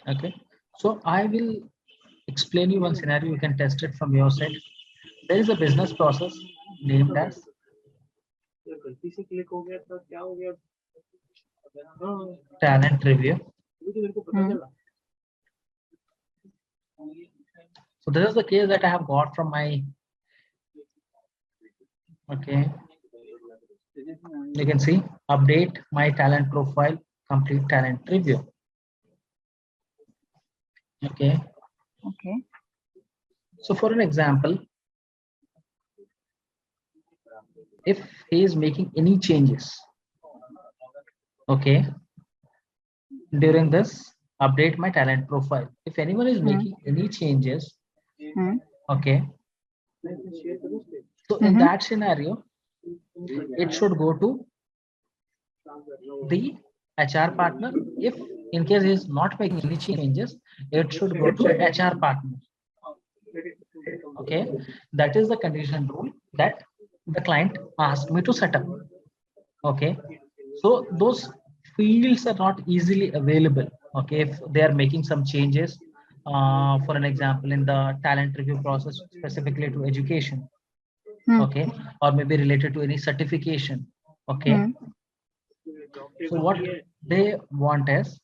Okay, so I will explain you one scenario. You can test it from your side. There is a business process named as talent review. Hmm. So this is the case that I have got from my, okay, you can see update my talent profile, complete talent review. Okay, Okay. so for an example, if he is making any changes, okay, during this update my talent profile, if anyone is Hmm. making any changes, Hmm. okay, so in Mm-hmm. that scenario, it should go to the HR partner. If in case he is not making any changes, it should go to HR partner. Okay, that is the condition rule that the client asked me to set up. Okay, so those fields are not easily available. Okay, if they are making some changes, for an example, in the talent review process specifically to education, Hmm. okay, or maybe related to any certification. Okay, Hmm. so what they want is,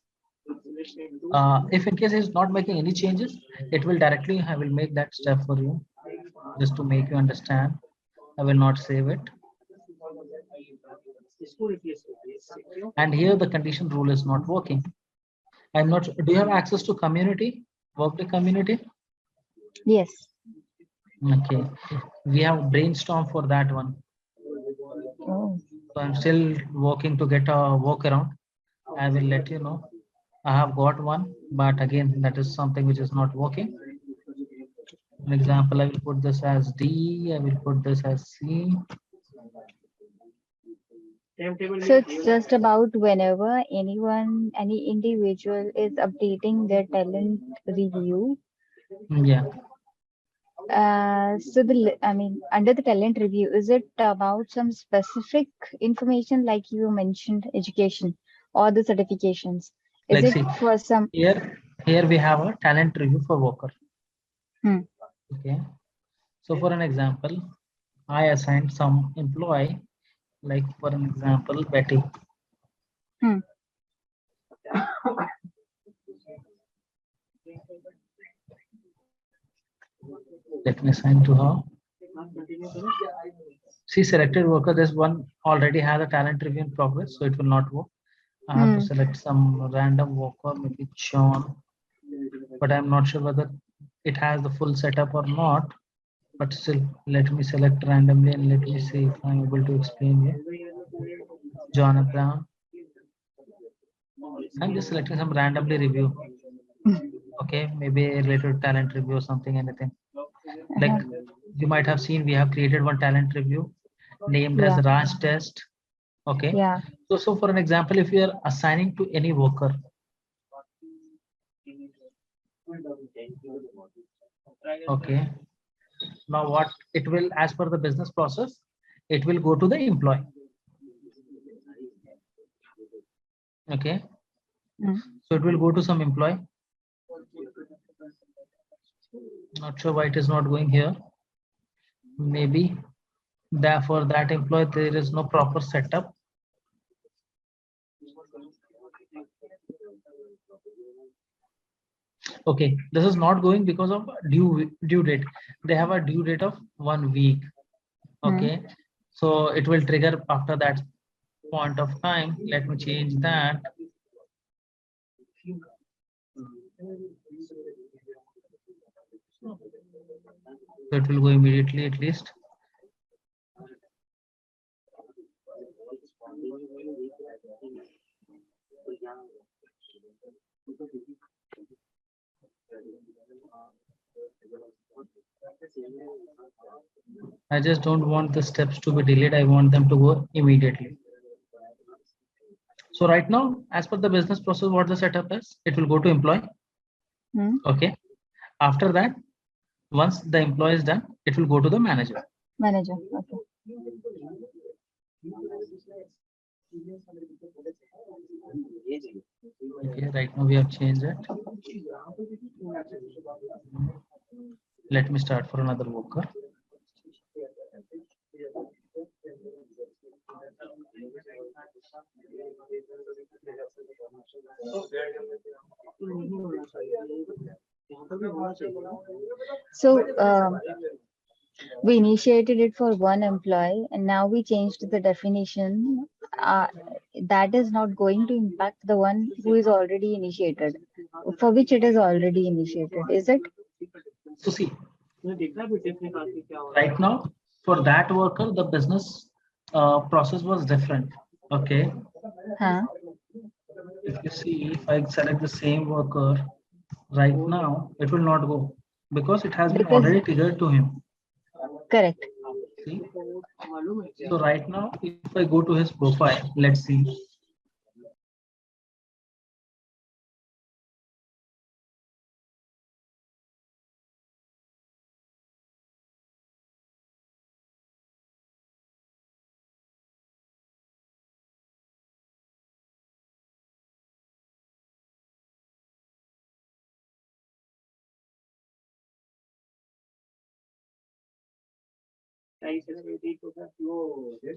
if in case it's not making any changes, it will directly, I will make that step for you just to make you understand. I will not save it. And here the condition rule is not working. I'm not, do you have access to community, Workday community? Yes. Okay, we have brainstorm for that one. Oh. So I'm still working to get a workaround. I will let you know. I have got one, but again, that is something which is not working. For example, I will put this as D, I will put this as C. So it's just about whenever anyone, any individual is updating their talent review. Yeah, So I mean, under the talent review, is it about some specific information like you mentioned, education or the certifications? Is like it see, for some? here we have a talent review for worker. Hmm. Okay, so for an example, I assigned some employee, like for an example, Betty. Hmm. Let me assign to her. She selected worker. This one already has a talent review in progress, so it will not work. I have to Hmm. select some random worker, maybe John, but I'm not sure whether it has the full setup or not. But still, let me select randomly and let me see if I'm able to explain you. John Abraham. I'm just selecting some randomly review. Okay, maybe related to talent review or something, anything. Like Uh-huh. you might have seen, we have created one talent review named as Yeah. Raj test. Okay, Yeah. so for an example, if you are assigning to any worker, okay, now what it will, as per the business process, it will go to the employee. Okay, Hmm. so it will go to some employee. Not sure why it is not going here. Maybe that for that employee there is no proper setup. Okay, this is not going because of due date. They have a due date of 1 week. Hmm. Okay, so it will trigger after that point of time. Let me change that. So it will go immediately at least. I just don't want the steps to be delayed. I want them to go immediately. So right now, as per the business process, what the setup is, it will go to employee. Hmm. Okay. After that, once the employee is done, it will go to the manager. Manager. Okay. Okay. Right now we have changed it. Let me start for another worker. So we initiated it for one employee and now we changed the definition. That is not going to impact the one who is already initiated, for which it is already initiated, is it? So see, right now for that worker, the business process was different. Okay. Huh? If you see, if I select the same worker right now, it will not go because it has been Because, already triggered to him. correct. See, so right now, if I go to his profile, let's see.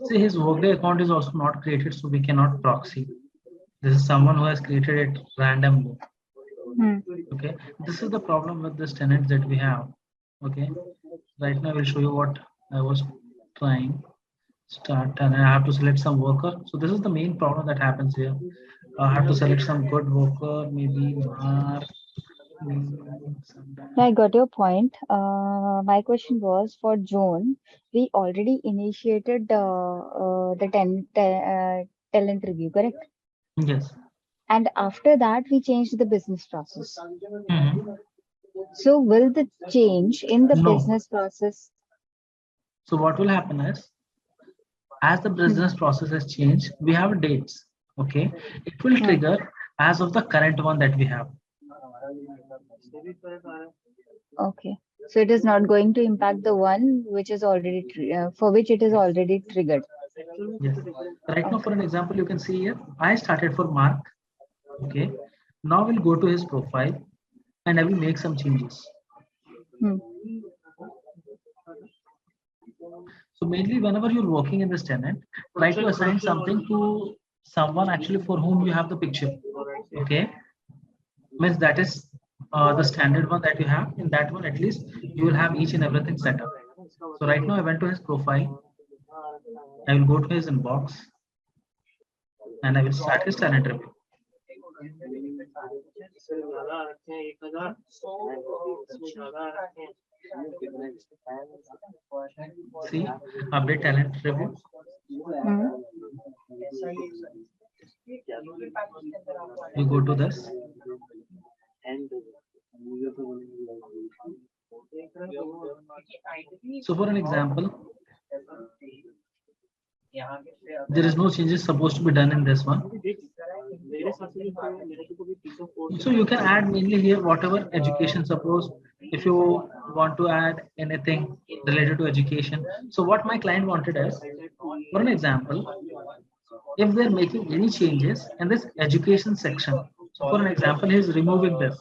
See, his Workday account is also not created, so we cannot proxy. This is someone who has created it randomly. Okay, this is the problem with this tenant that we have. Okay, right now I will show you what I was trying. Start, and I have to select some worker. So this is the main problem that happens here. I have to select some good worker, maybe Mark. I got your point. My question was for June. We already initiated the talent review, correct? Yes. And after that, we changed the business process. Mhm. So, will the change in the No. business process? So what will happen is, as the business process has changed, we have dates. Okay, it will trigger as of the current one that we have. Okay. So it is not going to impact the one which is already for which it is already triggered. Yes. Right now, for an example, you can see here, I started for Mark. Okay. Now we'll go to his profile and I will make some changes. So mainly whenever you're working in this tenant, try to assign something to someone actually for whom you have the picture. Okay. Means that is the standard one that you have. In that one, at least you will have each and everything set up. So right now I went to his profile. I will go to his inbox and I will start his talent review. See, update talent review. You go to this. So for an example, there is no changes supposed to be done in this one. So you can add mainly here whatever education, suppose if you want to add anything related to education. So what my client wanted is, for an example, if they're making any changes in this education section. So for an example, he's removing this.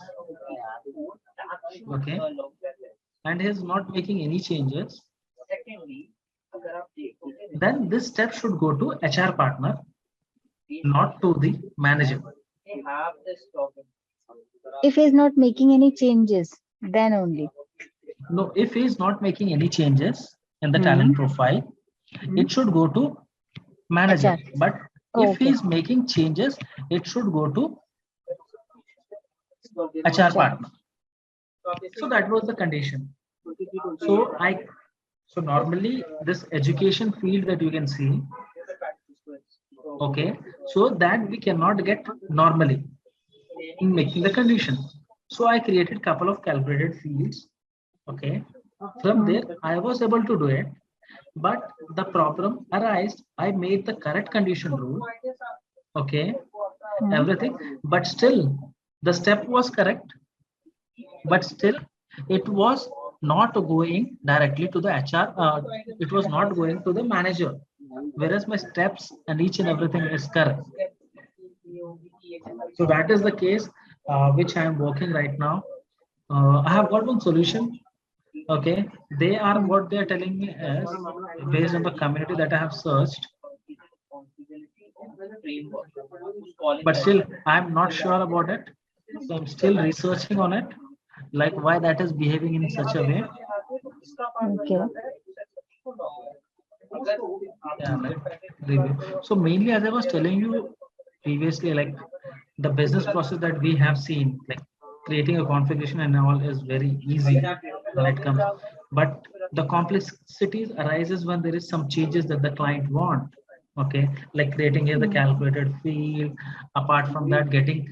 Okay. And he's not making any changes. Then this step should go to HR partner, not to the manager. If he's not making any changes, then only. No, if he's not making any changes in the talent profile, it should go to manager. HR. But if he's making changes, it should go to HR partner. So that was the condition. So normally this education field that you can see, okay, so that we cannot get normally in making the condition. So I created couple of calibrated fields. Okay, from there I was able to do it, but the problem arised. I made the correct condition rule. Okay, everything, but still the step was correct, but still it was not going directly to the HR. It was not going to the manager, whereas my steps and each and everything is correct. So that is the case which I am working right now. I have got one solution. Okay, they are what they are telling me is based on the community that I have searched, but still I'm not sure about it. So I'm still researching on it, like why that is behaving in such a way. Okay. Yeah, like review. So mainly, as I was telling you previously, like the business process that we have seen, like creating a configuration and all is very easy when it comes, but the complexities arises when there is some changes that the client want. Okay, like creating here the Hmm. calculated field. Apart from that, getting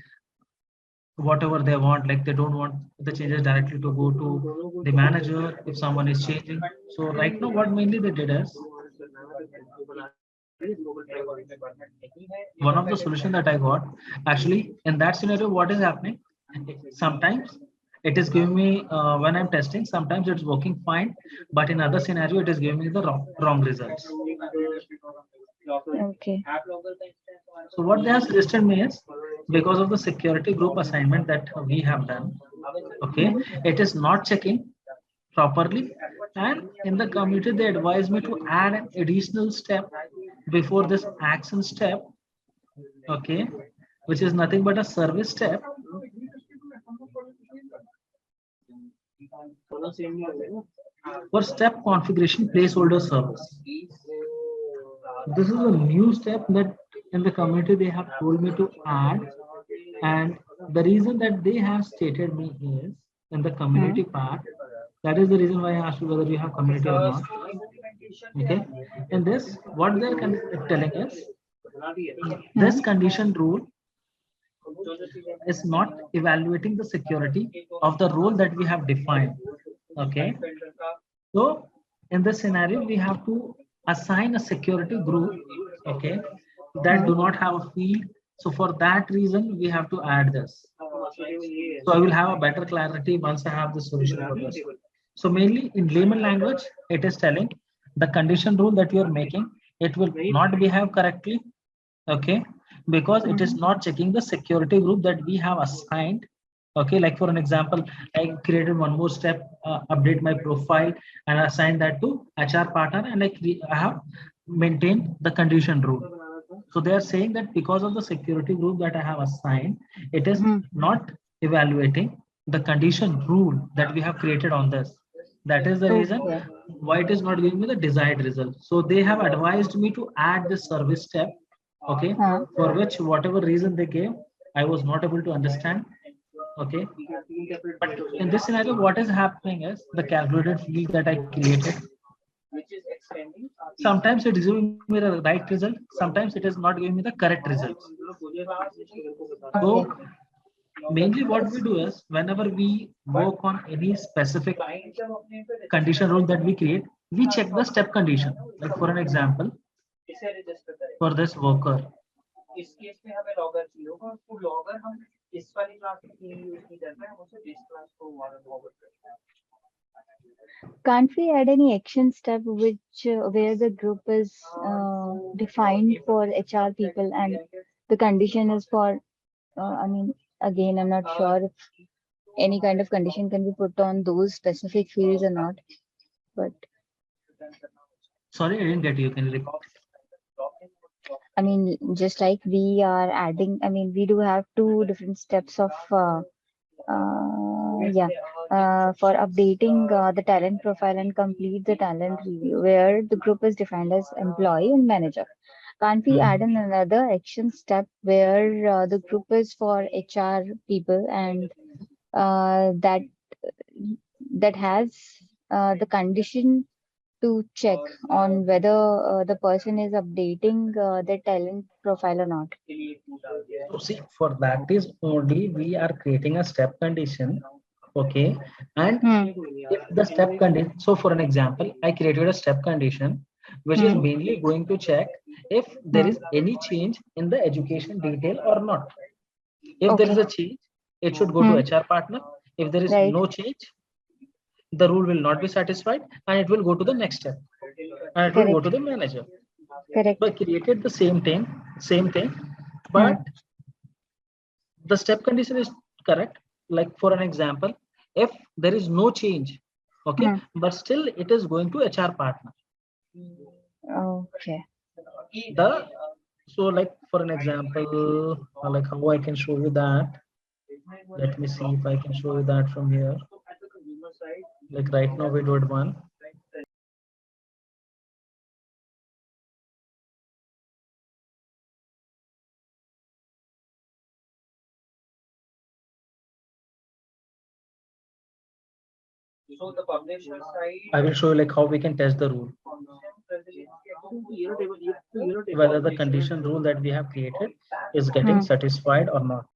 whatever they want, like they don't want the changes directly to go to the manager if someone is changing. So right now, what mainly they did is one of the solution that I got, actually in that scenario, what is happening? Sometimes it is giving me when I'm testing, sometimes it's working fine, but in other scenario, it is giving me the wrong results. Okay. So what they have suggested me is because of the security group assignment that we have done, okay, Hmm. it is not checking properly, and in the community they advise me to add an additional step before this action step, okay, which is nothing but a service step. For step configuration placeholder service. This is a new step that in the community they have told me to add, and the reason that they have stated me is in the Hmm. community part. That is the reason why I asked you whether you have community or not. Okay, in this, what they're telling is this Hmm. condition rule is not evaluating the security of the role that we have defined. Okay, so in this scenario, we have to assign a security group, okay, that Hmm. do not have a field. So for that reason, we have to add this. So I will have a better clarity once I have the solution for this. So mainly in layman language, it is telling the condition rule that you are making, it will not behave correctly, okay, because it is Hmm. not checking the security group that we have assigned. Okay, like for an example, I created one more step, update my profile and assign that to HR partner, and I have maintained the condition rule. So they are saying that because of the security group that I have assigned, it is Hmm. not evaluating the condition rule that we have created on this. That is the reason Okay. why it is not giving me the desired result. So they have advised me to add this service step, okay, Huh. for which whatever reason they gave, I was not able to understand. Okay, but in this scenario, what is happening is the calculated field that I created, sometimes it is giving me the right result, sometimes it is not giving me the correct results. So Okay. mainly what we do is whenever we work on any specific condition rule that we create, we check the step condition. Like for an example, for this worker, Can't we add any action step which where the group is defined for HR people and the condition is for I mean again I'm not sure if any kind of condition can be put on those specific fields or not, but sorry, I didn't get you, can you repeat? I mean just like we are adding, I mean we do have two different steps of yeah, for updating the talent profile and complete the talent review, where the group is defined as employee and manager. Can't we add in another action step where the group is for HR people and that has the condition to check on whether the person is updating their talent profile or not? So see, for that is only we are creating a step condition, okay, and Hmm. if the step condition, so for an example, I created a step condition which is Hmm. mainly going to check if there Hmm. is any change in the education detail or not. If there is Okay. a change, it should go to Hmm. HR partner. If there is Right. no change, the rule will not be satisfied and it will go to the next step and it will go to Correct. the manager. So I Correct. created the same thing, Hmm. but the step condition is correct. Like for an example, if there is no change, Okay, but still it is going to HR partner. Okay. The so like for an example, like how I can show you that. Let me see if I can show you that from here. Like right now we did one. I will show you like how we can test the rule, whether the condition rule that we have created is getting satisfied or not.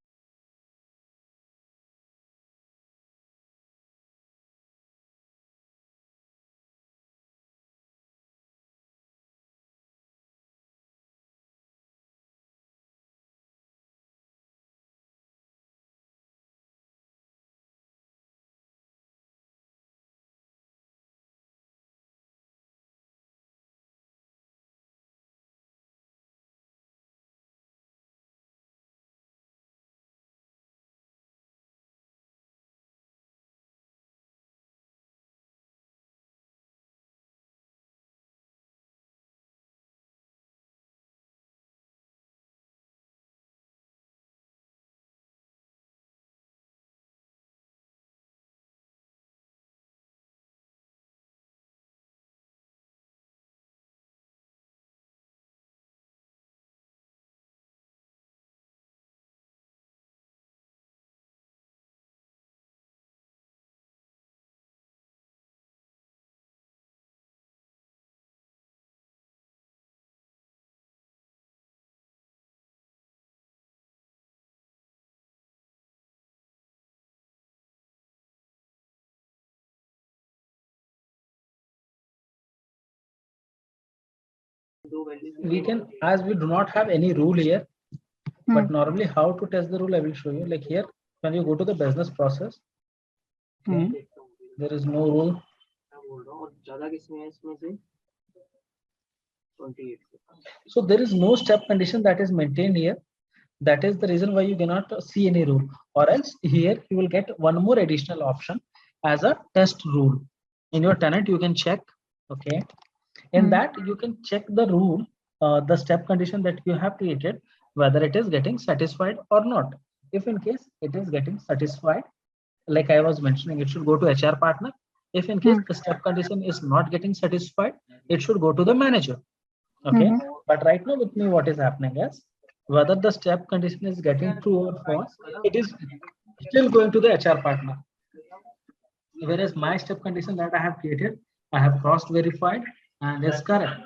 We can, as we do not have any rule here, but normally how to test the rule I will show you. Like here, when you go to the business process, there is no rule. So there is no step condition that is maintained here. That is the reason why you cannot see any rule, or else here you will get one more additional option as a test rule. In your tenant you can check, okay, in that you can check the rule, the step condition that you have created, whether it is getting satisfied or not. If in case it is getting satisfied, like I was mentioning, it should go to HR partner. If in case the step condition is not getting satisfied, it should go to the manager. Okay, but right now with me what is happening is, whether the step condition is getting true or false, it is still going to the HR partner. Whereas my step condition that I have created, I have cross verified and is correct.